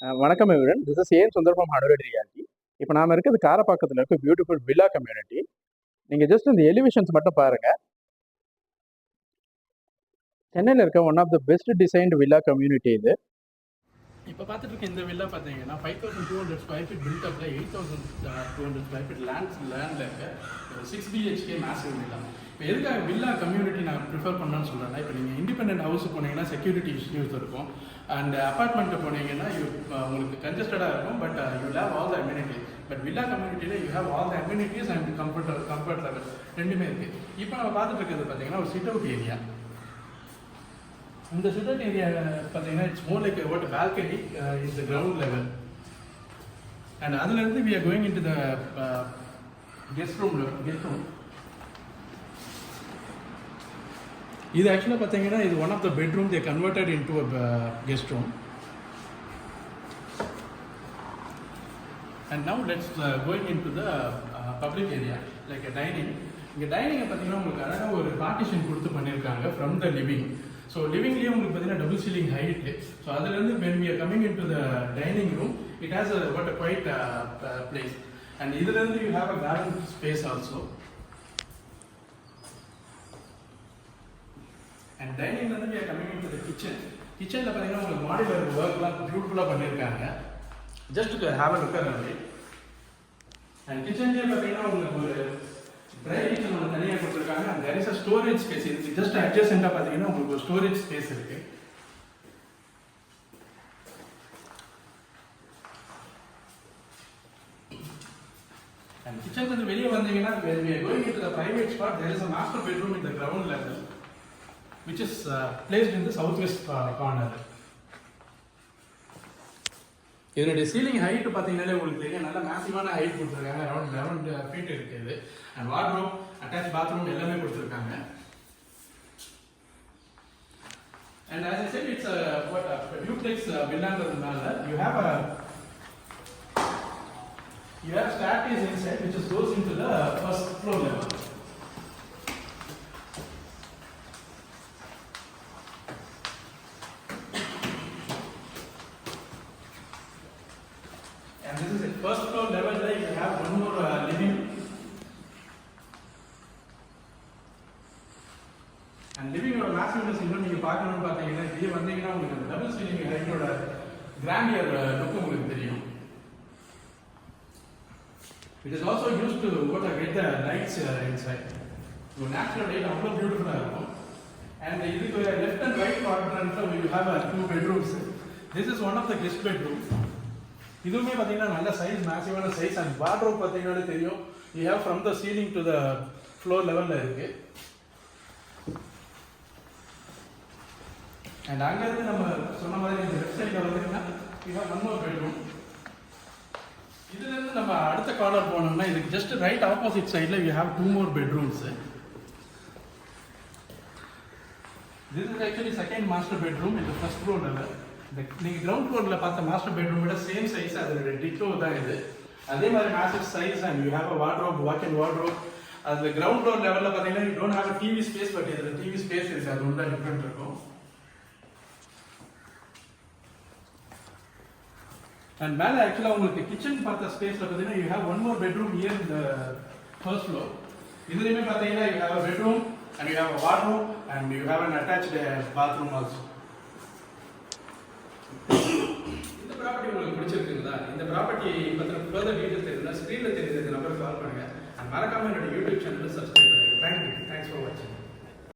வணக்கம் everyone. This is ஏன் Sundar from hundred reality. இப்போ நாம இருக்கிறது காரப்பாக்கத்தில் இருக்க பியூட்டிஃபுல் வில்லா கம்யூனிட்டி. நீங்கள் ஜஸ்ட் இந்த எலிவேஷன்ஸ் மட்டும் பாருங்க. சென்னையில் இருக்க one of the best designed villa community இது. இப்போ பார்த்துட்டு இருக்க இந்த வில்லா பார்த்தீங்கன்னா 5200 ஸ்கொயர் ஃபீட் பில்டப்பில் 8200 ஸ்கொயர் ஃபீட் லேண்டில் இருக்க 6 BHK மேசிவ் வில்லா. இப்போ எதுக்காக வில்லா கம்யூனிட்டி நான் ப்ரிஃபர் பண்ணணும்னு சொல்கிறேன்னா, இப்போ நீங்கள் இண்டிபெண்டன்ட் ஹவுஸ் போனீங்கன்னா செக்யூரிட்டி இஷ்யூஸ் இருக்கும், அண்ட் அப்பார்ட்மெண்ட்டு போனீங்கன்னா உங்களுக்கு கன்ஜஸ்டடாக இருக்கும், but you have all the amenities. But villa கம்யூனிட்டியில் you have all the amenities and comfort level ரெண்டுமே இருக்குது. இப்போ நம்ம பார்த்துட்டு இருக்கிறது பார்த்தீங்கன்னா ஒரு சிட் அவுட் ஏரியா. இந்த சிட் அவுட் ஏரியா பார்த்தீங்கன்னா it's more like what balcony in the ground level, and அதுலேருந்து we are going in to the guest room. இது ஆக்சுவலாக பார்த்தீங்கன்னா இது one of the bedroom they converted in to a guest room. And now let's going in to the public area like a dining. இங்கே டைனிங்கை பார்த்தீங்கன்னா உங்களுக்கு அழகாக ஒரு பார்ட்டிஷன் கொடுத்து பண்ணியிருக்காங்க ஃப்ரம் த லிவிங். ஸோ லிவிங்லேயே உங்களுக்கு பார்த்தீங்கன்னா டபுள் சீலிங் ஹைட்டு. ஸோ அதுலேருந்து when we are coming in to the dining room it has what a quiet place, and இதுலேருந்து you have a garden space also. And டைனிங்லேருந்து we are coming in to the kitchen. கிச்சனில் பார்த்தீங்கன்னா உங்களுக்கு modular ஒர்க்லாம் பியூட்டிஃபுல்லாக பண்ணியிருக்காங்க. Just to have a look at it. And கிச்சன்லேயே பார்த்தீங்கன்னா உங்களுக்கு ஒரு ட்ரை கிச்சன் ஒன்று தனியாக கொடுத்துருக்காங்க. And there is a storage space. இதுக்கு ஜஸ்ட் அட்ஜஸ்டண்டாக பார்த்தீங்கன்னா உங்களுக்கு ஒரு ஸ்டோரேஜ் ஸ்பேஸ் இருக்குது. அண்ட் கிச்சன் வந்து வெளியே வந்தீங்கன்னா when we are going into the private spot there is a master bedroom in the ground level which is placed in the southwest corner. இதனுடைய சீலிங் ஹைட் பார்த்தீங்கன்னாலே உங்களுக்கு தெரியும், நல்ல மேசிவான ஹைட் கொடுத்துருக்காங்க. அரௌண்ட் 11 feet இருக்குது. அண்ட் வார்ட்ரோப், அட்டாச் பாத்ரூம் எல்லாமே கொடுத்துருக்காங்க. And as I said it's a duplex villaன்றதுனால you have staircase inside which goes into the first floor level. And this is it. First floor level like you have one more living. And living or massiveness இன்னும் நீங்க பார்க்கணும்னு பார்த்தீங்கன்னா இது வந்தீங்கன்னா உங்களுக்கு double ceiling ஹைட்டோட grandeur look உங்களுக்கு தெரியும். It is also used to get the lights inside. So natural light அவ்வளோ பியூட்டிஃபுல்லாக இருக்கும். And இதுக்கு left and right quadrant you have two bedrooms. This is one of the guest bedrooms. இதுவுமே பார்த்தீங்கன்னா நல்ல size, மேசிவான size. And wardrobe பார்த்தீங்கன்னாலே தெரியும், you have from the ceiling to the floor லெவலில் இருக்குது. அண்ட் அங்கேருந்து நம்ம சொன்ன மாதிரி இந்த லெஃப்ட் சைடில் வந்தீங்கன்னா you have one more bedroom. இதுலேருந்து நம்ம அடுத்த கார்னர் போனோம்னா இதுக்கு ஜஸ்ட் ரைட் ஆப்போசிட் சைடில் you have 2 more bedrooms. This is actually second master bedroom இந்த ஃபர்ஸ்ட் ஃப்ளோர் லெவல். நீங்கள் கிரவுண்ட் ஃப்ளோரில் பார்த்த மாஸ்டர் பெட்ரூம் விட சேம் சைஸ், அது டிட்டோ தான் இது. அதே மாதிரி massive size and you have a wardrobe, walk and wardrobe. அது கிரவுண்ட் ஃப்ளோர் லெவலில் பார்த்தீங்கன்னா you don't have a TV space, but இதில் டிவி ஸ்பேஸ் இருக்குது. அது ஒன்று தான் டிஃப்ரெண்ட் இருக்கும். அண்ட் மேலே ஆக்சுவலாக உங்களுக்கு கிச்சன் பார்த்த ஸ்பேஸில் பார்த்தீங்கன்னா you have one more bedroom here இந்த ஃபர்ஸ்ட் ஃப்ளோர். இதுலேயுமே பார்த்தீங்கன்னா you have a bedroom and you have a wardrobe and you have an attached bathroom also. இந்த ப்ராப்பர்ட்டி உங்களுக்கு பிடிச்சிருக்குங்களா? இந்த ப்ராப்பர்ட்டி பற்றின ஃபர்தர் டீட்டெயில்ஸ் தெரியுதுன்னா ஸ்க்ரீனில் தெரியுது நம்பருக்கு கால் பண்ணுங்கள். அண்ட் மறக்காமல் என்னோட யூடியூப் சேனலில் சப்ஸ்கிரைப் பண்ணுங்கள். தேங்க்ஸ் ஃபார் வாட்சிங்.